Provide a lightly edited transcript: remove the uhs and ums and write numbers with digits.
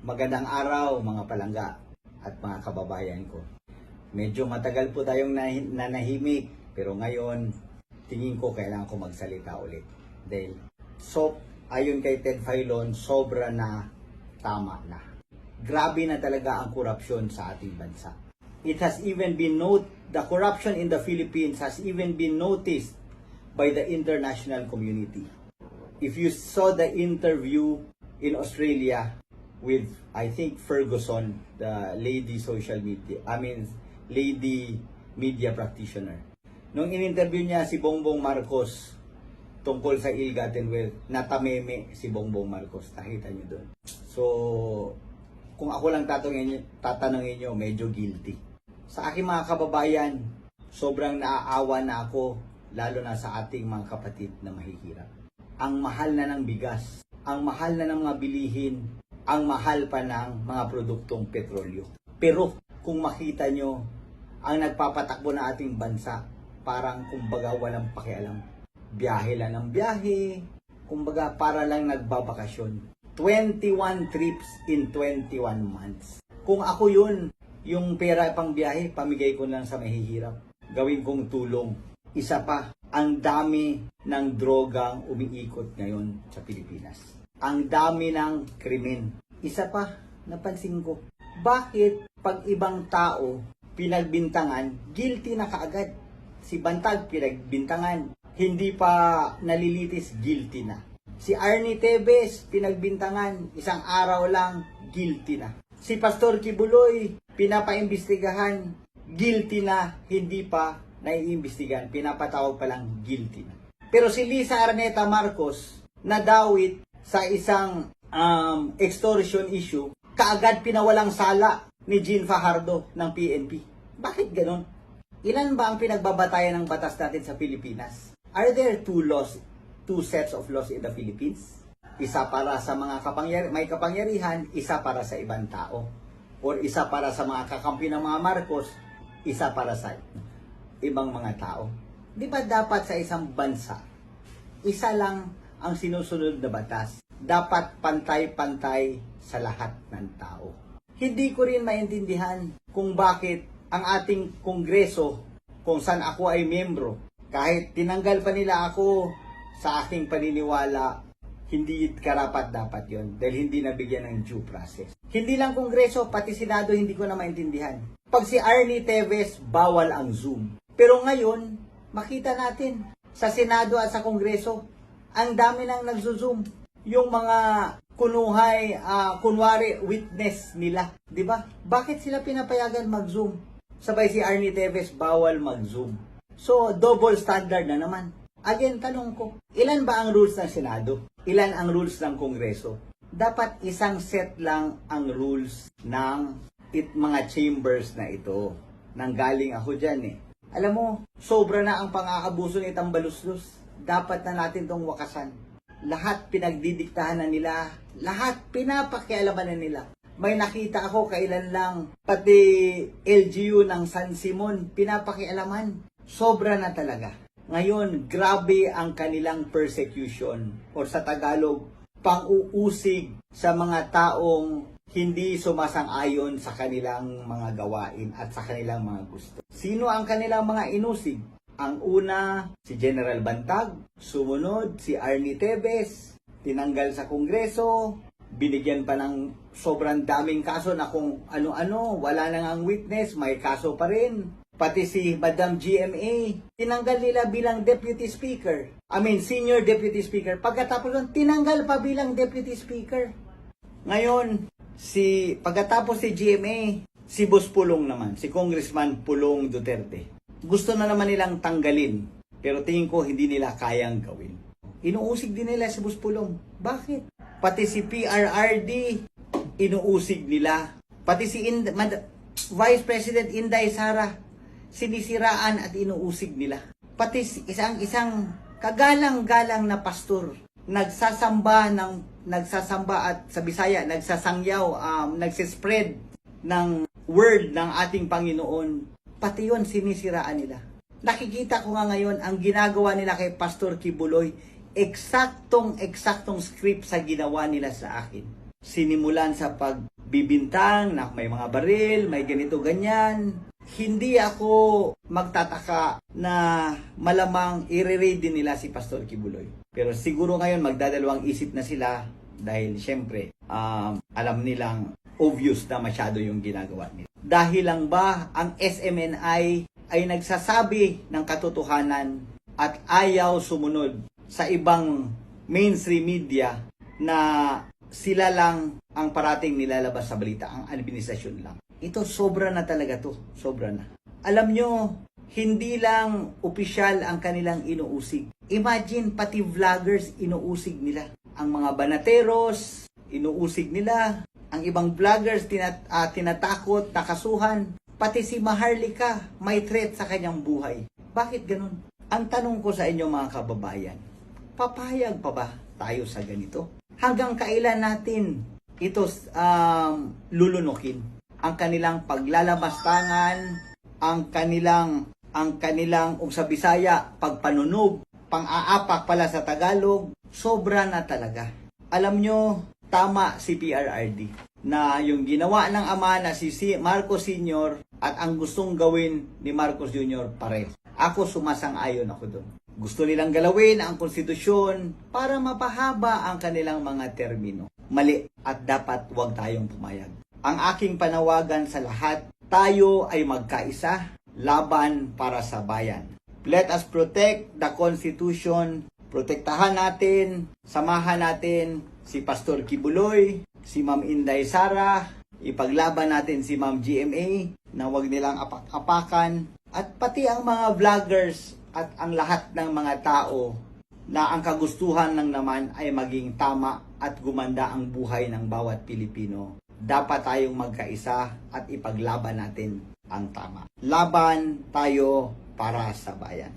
Magandang araw mga palangga at mga kababayan ko. Medyo matagal po tayong nanahimik, pero ngayon tingin ko kailangan ko magsalita ulit. Dahil ayon kay Ted Filon, sobra na, tama na. Grabe na talaga ang korupsyon sa ating bansa. It has even been the corruption in the Philippines has even been noticed by the international community. If you saw the interview in Australia with, I think, Ferguson, the lady media practitioner. Nung in-interview niya si Bongbong Marcos tungkol sa ill-gotten wealth, natameme si Bongbong Marcos. Nakita niyo doon. So, kung ako lang tatanungin niyo, medyo guilty. Sa aking mga kababayan, sobrang naaawa na ako, lalo na sa ating mga kapatid na mahihirap. Ang mahal na ng bigas, ang mahal na ng mga bilihin, ang mahal pa ng mga produktong petrolyo. Pero kung makita nyo, ang nagpapatakbo na ating bansa, parang kumbaga walang pakialam. Biyahe lang ng biyahe, kumbaga para lang nagbabakasyon. 21 trips in 21 months. Kung ako yun, yung pera pang biyahe, pamigay ko lang sa mahihirap. Gawin kong tulong. Isa pa, ang dami ng drogang umiikot ngayon sa Pilipinas. Ang dami ng krimen. Isa pa, napansin ko, bakit pag ibang tao pinagbintangan, guilty na kaagad? Si Bantag pinagbintangan, hindi pa nalilitis, guilty na. Si Arnie Tevez pinagbintangan, isang araw lang, guilty na. Si Pastor Kibuloy pinapaimbestigahan, guilty na, hindi pa naiimbestigahan, pinapatawag pa lang, guilty na. Pero si Lisa Araneta Marcos, nadawit sa isang extortion issue, kaagad pinawalang sala ni Jean Fajardo ng PNP. Bakit ganon? Ilan ba ang pinagbabatayan ng batas natin sa Pilipinas? Are there two sets of laws in the Philippines? Isa para sa mga may kapangyarihan, isa para sa ibang tao. Or isa para sa mga kakampi ng mga Marcos, isa para sa ibang mga tao. Di ba dapat sa isang bansa, isa lang ang sinusunod na batas? Dapat pantay-pantay sa lahat ng tao. Hindi ko rin maintindihan kung bakit ang ating kongreso, kung saan ako ay miyembro, kahit tinanggal pa nila ako sa aking paniniwala, hindi karapat dapat yon dahil hindi nabigyan ng due process. Hindi lang kongreso, pati senado hindi ko na maintindihan. Pag si Arnie Tevez, bawal ang Zoom. Pero ngayon, makita natin sa senado at sa kongreso, ang dami nang nagzo-Zoom. Yung mga kunwari witness nila, 'di ba? Bakit sila pinapayagan mag-Zoom? Sabay si Arnie Tevez bawal mag-Zoom. So double standard na naman. Again, tanong ko, ilan ba ang rules ng Senado? Ilan ang rules ng Kongreso? Dapat isang set lang ang rules ng mga chambers na ito. Nanggaling ako diyan eh. Alam mo, sobra na ang pang-aabuso ni Tambaluslos. Dapat na natin tong wakasan. Lahat pinagdidiktahan na nila, lahat pinapakialaman na nila. May nakita ako kailan lang, pati LGU ng San Simon, pinapakialaman. Sobra na talaga. Ngayon, grabe ang kanilang persecution, or sa Tagalog, pang-uusig sa mga taong hindi sumasang-ayon sa kanilang mga gawain at sa kanilang mga gusto. Sino ang kanilang mga inusig? Ang una, si General Bantag. Sumunod, si Arnie Tevez. Tinanggal sa Kongreso. Binigyan pa ng sobrang daming kaso na kung ano-ano. Wala na ngang witness, may kaso pa rin. Pati si Madam GMA, tinanggal nila bilang Deputy Speaker. Senior Deputy Speaker. Pagkatapos nun, tinanggal pa bilang Deputy Speaker. Ngayon, pagkatapos si GMA, si Boss Pulong naman, si Congressman Pulong Duterte. Gusto na naman nilang tanggalin, pero tingin ko hindi nila kayang gawin. Inuusig din nila si Boss Pulong. Bakit? Pati si PRRD, inuusig nila. Pati si Vice President Inday Sara, sinisiraan at inuusig nila. Pati isang kagalang-galang na pastor, nagsasamba at sa Bisaya, nagsispread ng word ng ating Panginoon. Pati yun, sinisiraan nila. Nakikita ko nga ngayon, ang ginagawa nila kay Pastor Kibuloy, eksaktong script sa ginawa nila sa akin. sinimulan sa pagbibintang na may mga baril, may ganito ganyan, hindi ako magtataka na malamang i-raid din nila si Pastor Kibuloy. Pero siguro ngayon magdadalawang isip na sila dahil syempre alam nilang obvious na masyado yung ginagawa nila. Dahil lang ba ang SMNI ay nagsasabi ng katotohanan at ayaw sumunod sa ibang mainstream media na sila lang ang parating nilalabas sa balita, ang administrasyon lang. Ito sobra na talaga to, sobra na. Alam nyo, hindi lang opisyal ang kanilang inuusig. Imagine, pati vloggers inuusig nila. Ang mga banateros, inuusig nila. Ang ibang vloggers tinatakot, nakasuhan. Pati si Maharlika, may threat sa kanyang buhay. Bakit ganun? Ang tanong ko sa inyo mga kababayan, papayag pa ba tayo sa ganito? Hanggang kailan natin ito lulunukin? Ang kanilang paglalabastangan, ang kanilang sa Bisaya, pagpanunog, pang-aapak pala sa Tagalog, sobra na talaga. Alam nyo, tama si PRRD na yung ginawa ng ama na si Marcos Sr. at ang gustong gawin ni Marcos Jr. pareho. Ako sumasang-ayon ako doon. Gusto nilang galawin ang konstitusyon para mapahaba ang kanilang mga termino. Mali at dapat huwag tayong pumayag. Ang aking panawagan sa lahat, tayo ay magkaisa, laban para sa bayan. Let us protect the Constitution. Protektahan natin, samahan natin si Pastor Kibuloy, si Ma'am Inday Sara, ipaglaban natin si Ma'am GMA na huwag nilang apak-apakan, at pati ang mga vloggers at ang lahat ng mga tao na ang kagustuhan lang naman ay maging tama at gumanda ang buhay ng bawat Pilipino. Dapat tayong magkaisa at ipaglaban natin ang tama. Laban tayo para sa bayan.